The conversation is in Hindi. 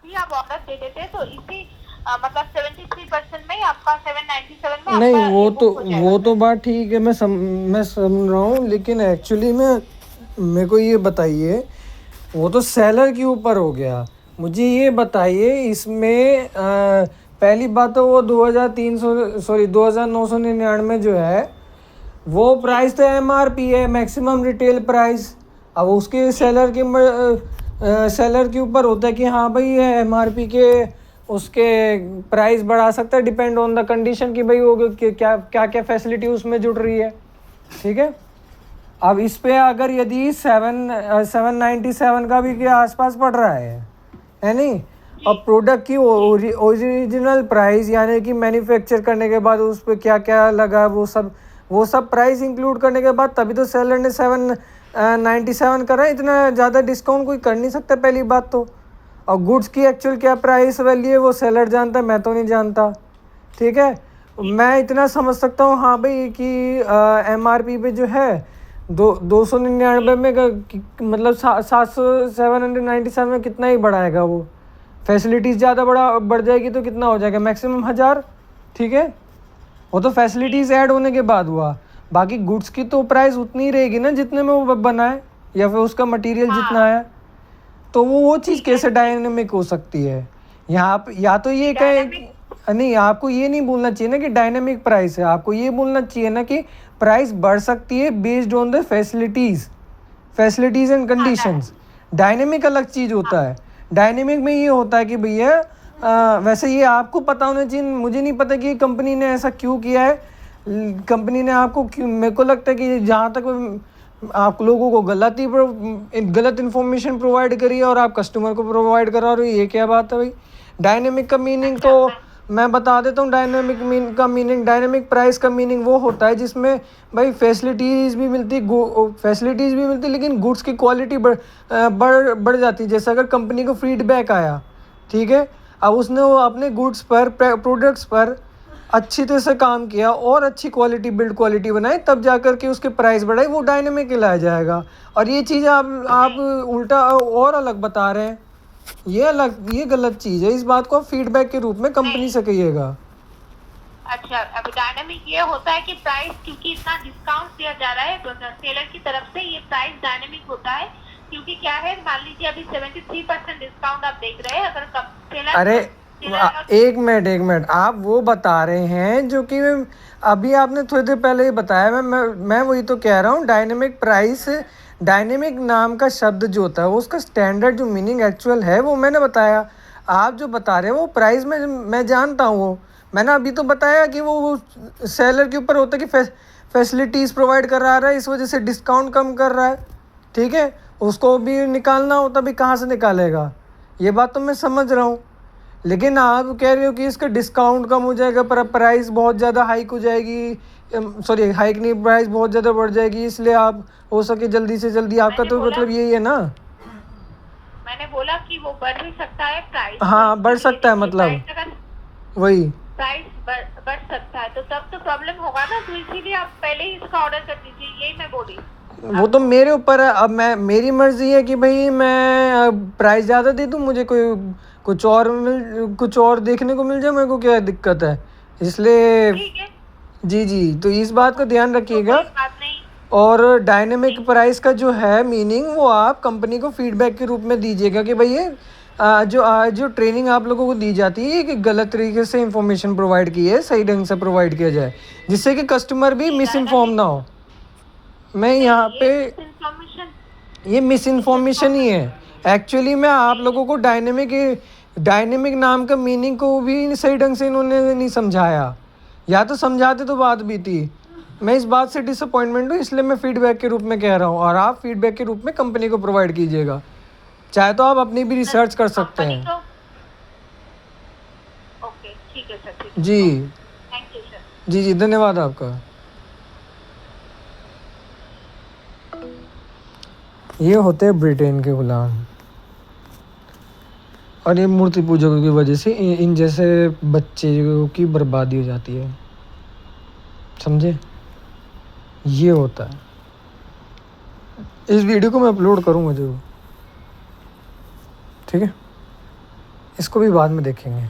भी आप ऑर्डर दे देते तो इसी मतलब 73% में ही आपका 797 में नहीं, आपका ये बुक हो जाएगा वो तो सर। बात ठीक है, मैं समझ रहा हूँ, लेकिन एक्चुअली में मेरे को ये बताइए, वो तो सेलर के ऊपर हो गया। मुझे ये बताइए इसमें पहली बात तो वो 2300 सॉरी 2999 जो है वो प्राइस तो MRP है, मैक्सिमम रिटेल प्राइस। अब उसके सेलर के ऊपर होता है कि हाँ भाई ये MRP के उसके प्राइस बढ़ा सकता है, डिपेंड ऑन द कंडीशन कि भाई वो क्या क्या क्या फैसिलिटी उसमें जुड़ रही है। ठीक है, अब इस पे अगर यदि 797 का भी के आसपास पड़ रहा है नहीं, और प्रोडक्ट की ओरिजिनल प्राइस यानी कि मैन्युफैक्चर करने के बाद उस पर क्या क्या लगा वो सब प्राइस इंक्लूड करने के बाद तभी तो सेलर ने 797 करा। इतना ज़्यादा डिस्काउंट कोई कर नहीं सकता पहली बात तो। और गुड्स की एक्चुअल क्या प्राइस वैल्यू है वो सेलर जानता है, मैं तो नहीं जानता। ठीक है, मैं इतना समझ सकता हूँ हाँ भाई कि MRP पे जो है 299 में मतलब 797 में कितना ही बढ़ाएगा वो। फैसिलिटीज़ ज़्यादा बढ़ जाएगी तो कितना हो जाएगा, मैक्सिमम 1000। ठीक है, वो तो फैसिलिटीज़ ऐड होने के बाद हुआ। बाकी गुड्स की तो प्राइस उतनी ही रहेगी ना जितने में वो बना है, या फिर उसका मटेरियल जितना है। तो वो चीज़ कैसे डायनेमिक हो सकती है यहाँ पे? या तो ये कहे नहीं, आपको ये नहीं बोलना चाहिए ना कि डायनेमिक प्राइस है, आपको ये बोलना चाहिए ना कि प्राइस बढ़ सकती है based on the facilities and conditions. Dynamic अलग चीज़ होता है। डायनेमिक में ये होता है कि भैया वैसे ये आपको पता होना चाहिए, मुझे नहीं पता कि कंपनी ने ऐसा क्यों किया है। कंपनी ने आपको क्यों, मेरे को लगता है कि जहाँ तक आप लोगों को गलत इन्फॉर्मेशन प्रोवाइड करी है और आप कस्टमर को प्रोवाइड करा रहे हो, ये क्या बात है भाई। डायनेमिक का मीनिंग तो मैं बता देता हूँ। डायनेमिक प्राइस का मीनिंग वो होता है जिसमें भाई फैसिलिटीज़ भी मिलती लेकिन गुड्स की क्वालिटी बढ़ जाती है। जैसे अगर कंपनी को फीडबैक आया, ठीक है, अब उसने वो अपने गुड्स पर प्रोडक्ट्स पर अच्छी तरह से काम किया और अच्छी बिल्ड क्वालिटी बनाई, तब जाकर के उसके प्राइस बढ़ाई, वो डायनेमिक लाया जाएगा। और ये चीज़ आप उल्टा और अलग बता रहे हैं, ये गलत चीज़ है। इस बात को आप फीडबैक के रूप में कंपनी से कहिएगा। अच्छा, अब डायनामिक ये होता है कि प्राइस क्योंकि इतना डिस्काउंट दिया जा रहा है सेलर की तरफ से, ये प्राइस डायनामिक होता है। क्योंकि क्या है, मान लीजिए अभी 73% डिस्काउंट आप देख रहे हैं, अगर सेलर अरे एक मिनट, आप वो बता रहे हैं जो कि अभी आपने थोड़ी देर पहले ही बताया। मैं वही तो कह रहा हूँ। डायनेमिक नाम का शब्द जो होता है वो उसका स्टैंडर्ड जो मीनिंग एक्चुअल है वो मैंने बताया। आप जो बता रहे हैं वो प्राइस में मैं जानता हूँ, वो मैंने अभी तो बताया कि वो सेलर के ऊपर होता है कि फैसिलिटीज़ प्रोवाइड करा रहा है, इस वजह से डिस्काउंट कम कर रहा है। ठीक है, उसको भी निकालना होता भी कहाँ से निकालेगा, ये बात तो मैं समझ रहा हूँ। लेकिन आप कह रहे हो कि इसका डिस्काउंट कम हो जाएगा पर प्राइस बहुत ज़्यादा हाइक हो जाएगी, सॉरी हाइक नहीं, प्राइस बहुत ज़्यादा बढ़ जाएगी, इसलिए आप हो सके जल्दी से जल्दी। आपका तो मतलब यही है ना। मैंने बोला कि वो बढ़ भी सकता है प्राइस, हाँ बढ़ सकता है, मतलब वही प्राइस बढ़ सकता है, तो तब तो प्रॉब्लम होगा ना। तो इसीलिए आप पहले ही इसका ऑर्डर कर दीजिए, यही मैं बोली। वो तो मेरे ऊपर है। अब मेरी मर्जी है कि भाई मैं प्राइस ज़्यादा दे दूँ, मुझे कुछ और देखने को मिल जाए, मेरे को क्या दिक्कत है। इसलिए जी, तो इस बात का ध्यान रखिएगा। और डायनेमिक प्राइस का जो है मीनिंग वो आप कंपनी को फीडबैक के रूप में दीजिएगा कि भाई ये जो ट्रेनिंग आप लोगों को दी जाती है कि गलत तरीके से इंफॉर्मेशन प्रोवाइड की है, सही ढंग से प्रोवाइड किया जाए जिससे कि कस्टमर भी मिस इन्फॉर्म ना हो। मैं यहाँ पे ये मिस इन्फॉर्मेशन ही है एक्चुअली। मैं आप लोगों को डायनेमिक नाम का मीनिंग को भी सही ढंग से इन्होंने नहीं समझाया, या तो समझाते तो बात भी थी। मैं इस बात से डिसअपॉइंटमेंट हूँ, इसलिए मैं फीडबैक के रूप में कह रहा हूँ, और आप फीडबैक के रूप में कंपनी को प्रोवाइड कीजिएगा। चाहे तो आप अपनी भी रिसर्च कर सकते हैं। ओके ठीक है सर। जी थैंक यू सर। जी धन्यवाद आपका। ये होते हैं ब्रिटेन के गुलाम, और ये मूर्ति पूजकों की वजह से इन जैसे बच्चे की बर्बादी हो जाती है, समझे। ये होता है। इस वीडियो को मैं अपलोड करूँगा जरूर, ठीक है। इसको भी बाद में देखेंगे।